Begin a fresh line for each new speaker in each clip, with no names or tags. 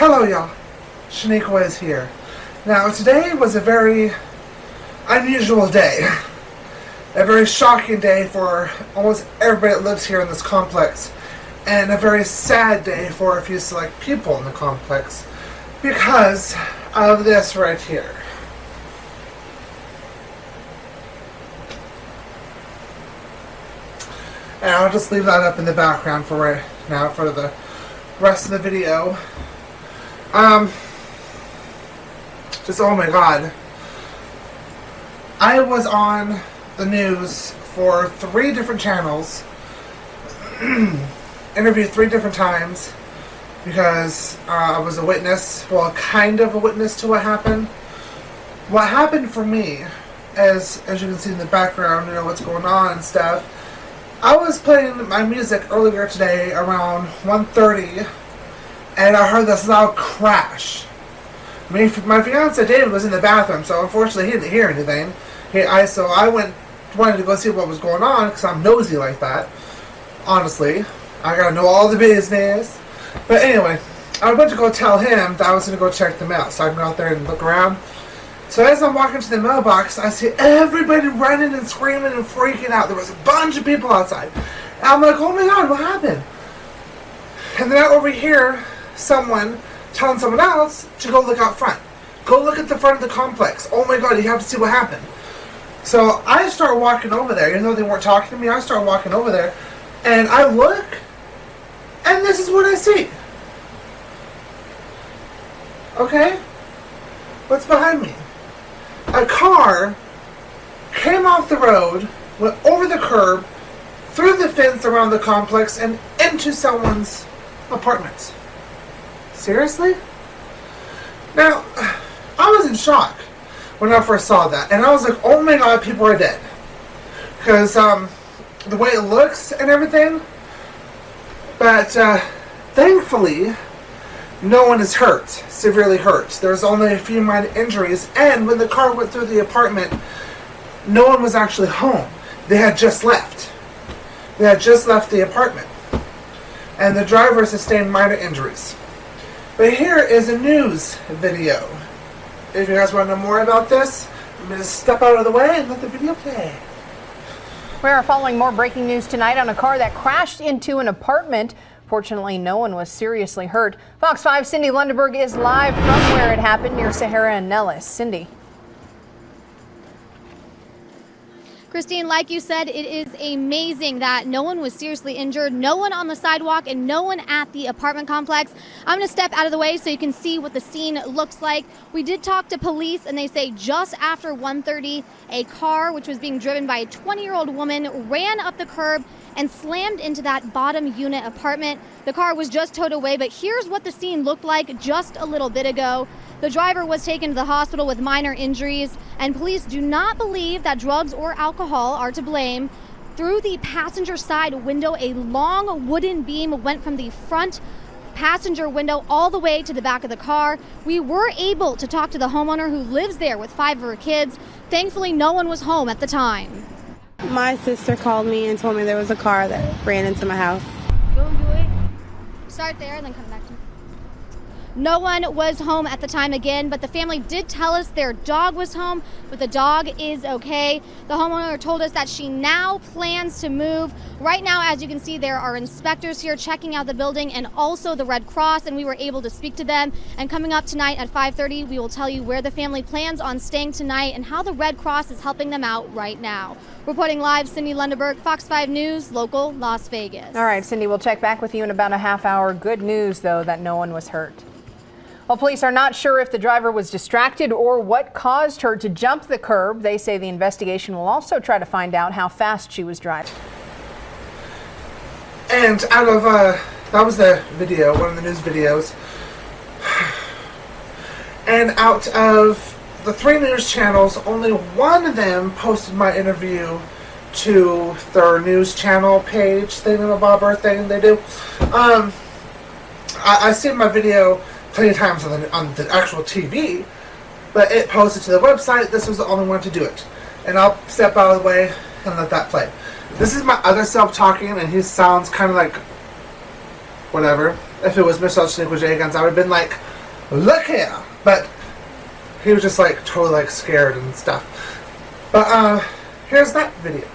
Hello y'all, Shaniqua is here. Now today was a very unusual day. A very shocking day for almost everybody that lives here in this complex. And a very sad day for a few select people in the complex. Because of this right here. And I'll just leave that up in the background for right now for the rest of the video. Just oh my god. I was on the news for 3 different channels. Interviewed 3 different times because I was a witness, well, kind of a witness to what happened. What happened for me, as you can see in the background, you know what's going on and stuff. I was playing my music earlier today around 1:30, and I heard this loud crash. My fiance David was in the bathroom, so unfortunately he didn't hear anything. So I wanted to go see what was going on because I'm nosy like that. Honestly, I gotta know all the business. But anyway, I went to go tell him that I was gonna go check the mail, so I can go out there and look around. So as I'm walking to the mailbox, I see everybody running and screaming and freaking out. There was a bunch of people outside. And I'm like, oh my god, what happened? And then I overhear someone telling someone else to go look out front. Go look at the front of the complex. Oh my god, you have to see what happened. So I start walking over there. Even though they weren't talking to me, I start walking over there. And I look, and this is what I see. Okay? What's behind me? A car came off the road, went over the curb, through the fence around the complex, and into someone's apartment. Seriously? Now, I was in shock when I first saw that. And I was like, oh my god, people are dead. Because, the way it looks and everything. But, thankfully, no one is hurt, severely hurt. There's only a few minor injuries, and when the car went through the apartment, no one was actually home. They had just left. They had just left the apartment. And the driver sustained minor injuries. But here is a news video. If you guys want to know more about this, I'm going to step out of the way and let the video play.
We are following more breaking news tonight on a car that crashed into an apartment. Fortunately, no one was seriously hurt. Fox 5's Cindy Lundeberg is live from where it happened near Sahara and Nellis. Cindy.
Christine, like you said, it is amazing that no one was seriously injured, no one on the sidewalk, and no one at the apartment complex. I'm going to step out of the way so you can see what the scene looks like. We did talk to police, and they say just after 1:30, a car, which was being driven by a 20-year-old woman, ran up the curb and slammed into that bottom unit apartment. The car was just towed away, but here's what the scene looked like just a little bit ago. The driver was taken to the hospital with minor injuries, and police do not believe that drugs or alcohol are to blame. Through the passenger side window, a long wooden beam went from the front passenger window all the way to the back of the car. We were able to talk to the homeowner who lives there with 5 of her kids. Thankfully, no one was home at the time.
My sister called me and told me there was a car that ran into my house.
Go do it. Start there and then come back to me. No one was home at the time again, but the family did tell us their dog was home, but the dog is okay. The homeowner told us that she now plans to move. Right now, as you can see, there are inspectors here checking out the building and also the Red Cross, and we were able to speak to them. And coming up tonight at 5:30, we will tell you where the family plans on staying tonight and how the Red Cross is helping them out right now. Reporting live, Cindy Lundeberg, Fox 5 News, local Las Vegas.
All right, Cindy, we'll check back with you in about a half hour. Good news, though, that no one was hurt. Well, police are not sure if the driver was distracted or what caused her to jump the curb. They say the investigation will also try to find out how fast she was driving.
And out of, that was the video, one of the news videos. And out of the 3 news channels, only one of them posted my interview to their news channel page, thingamabobber thing they do. I've seen my video plenty of times on the actual TV, but it posted to the website. This was the only one to do it. And I'll step out of the way and let that play. This is my other self talking, and he sounds kind of like whatever. if it was Mr. Shaniqua Jenkins, I would have been like, look here. But he was just like totally like scared and stuff. But here's that video.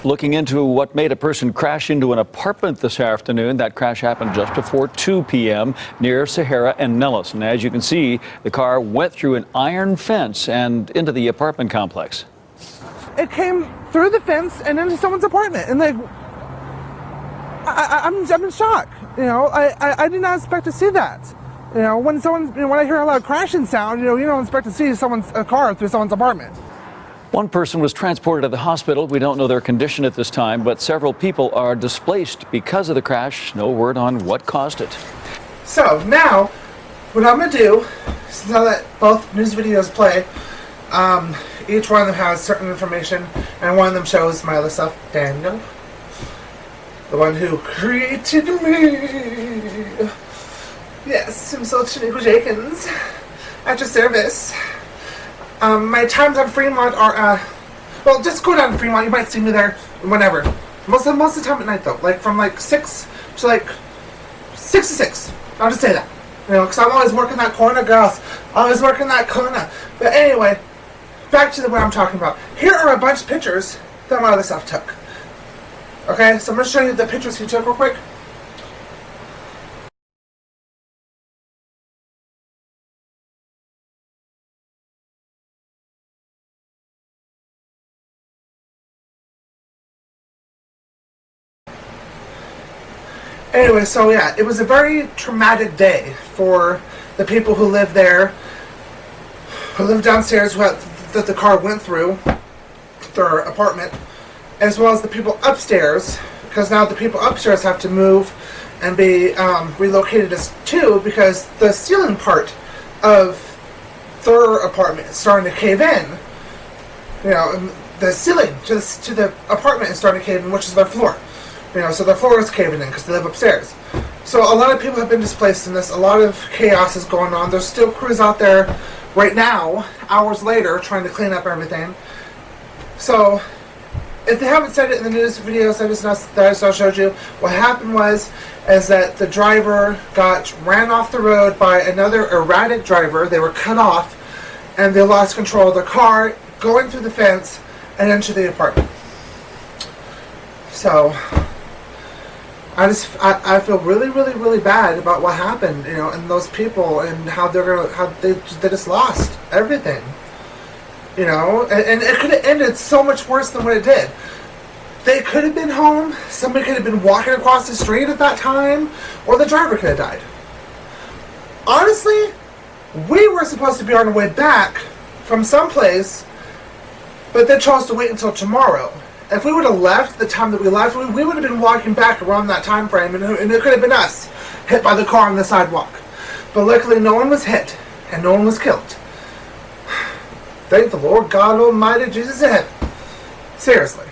Looking into what made a person crash into an apartment this afternoon. That crash happened just before 2 p.m. near Sahara and Nellis. And as you can see, the car went through an iron fence and into the apartment complex.
It came through the fence and into someone's apartment. And like, I'm in shock. You know, I did not expect to see that. You know, when I hear a loud crashing sound, you don't expect to see a car through someone's apartment.
One person was transported to the hospital. We don't know their condition at this time, but several people are displaced because of the crash. No word on what caused it.
So now, what I'm gonna do, since now that both news videos play, each one of them has certain information, and one of them shows my other stuff, Daniel, the one who created me. Yes, himself, Shaniqua Jenkins, at your service. My times on Fremont are, well, just go down to Fremont. You might see me there whenever. Most of the time at night, though. Like, from, 6 to, 6 to 6. I'll just say that. You know, because I'm always working that corner, girls. Always working that corner. But anyway, back to what I'm talking about. Here are a bunch of pictures that my other stuff took. Okay, so I'm going to show you the pictures he took real quick. Anyway, so yeah, it was a very traumatic day for the people who live there, who live downstairs, that the car went through their apartment, as well as the people upstairs, because now the people upstairs have to move and be relocated too, because the ceiling part of their apartment is starting to cave in. You know, and the ceiling to the apartment is starting to cave in, which is their floor. You know, so their floor is caving in because they live upstairs. So a lot of people have been displaced in this. A lot of chaos is going on. There's still crews out there right now, hours later, trying to clean up everything. So if they haven't said it in the news videos that I just showed you, what happened is that the driver ran off the road by another erratic driver. They were cut off, and they lost control of their car, going through the fence and into the apartment. So I feel really, really, really bad about what happened, you know, and those people, and how they just lost everything, you know, and it could have ended so much worse than what it did. They could have been home, somebody could have been walking across the street at that time, or the driver could have died. Honestly, we were supposed to be on our way back from someplace, but they chose to wait until tomorrow. If we would have left the time that we left, we would have been walking back around that time frame, and it could have been us, hit by the car on the sidewalk. But luckily no one was hit, and no one was killed. Thank the Lord God Almighty, Jesus in heaven. Seriously.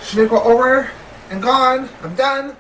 Shaniqua over and gone. I'm done.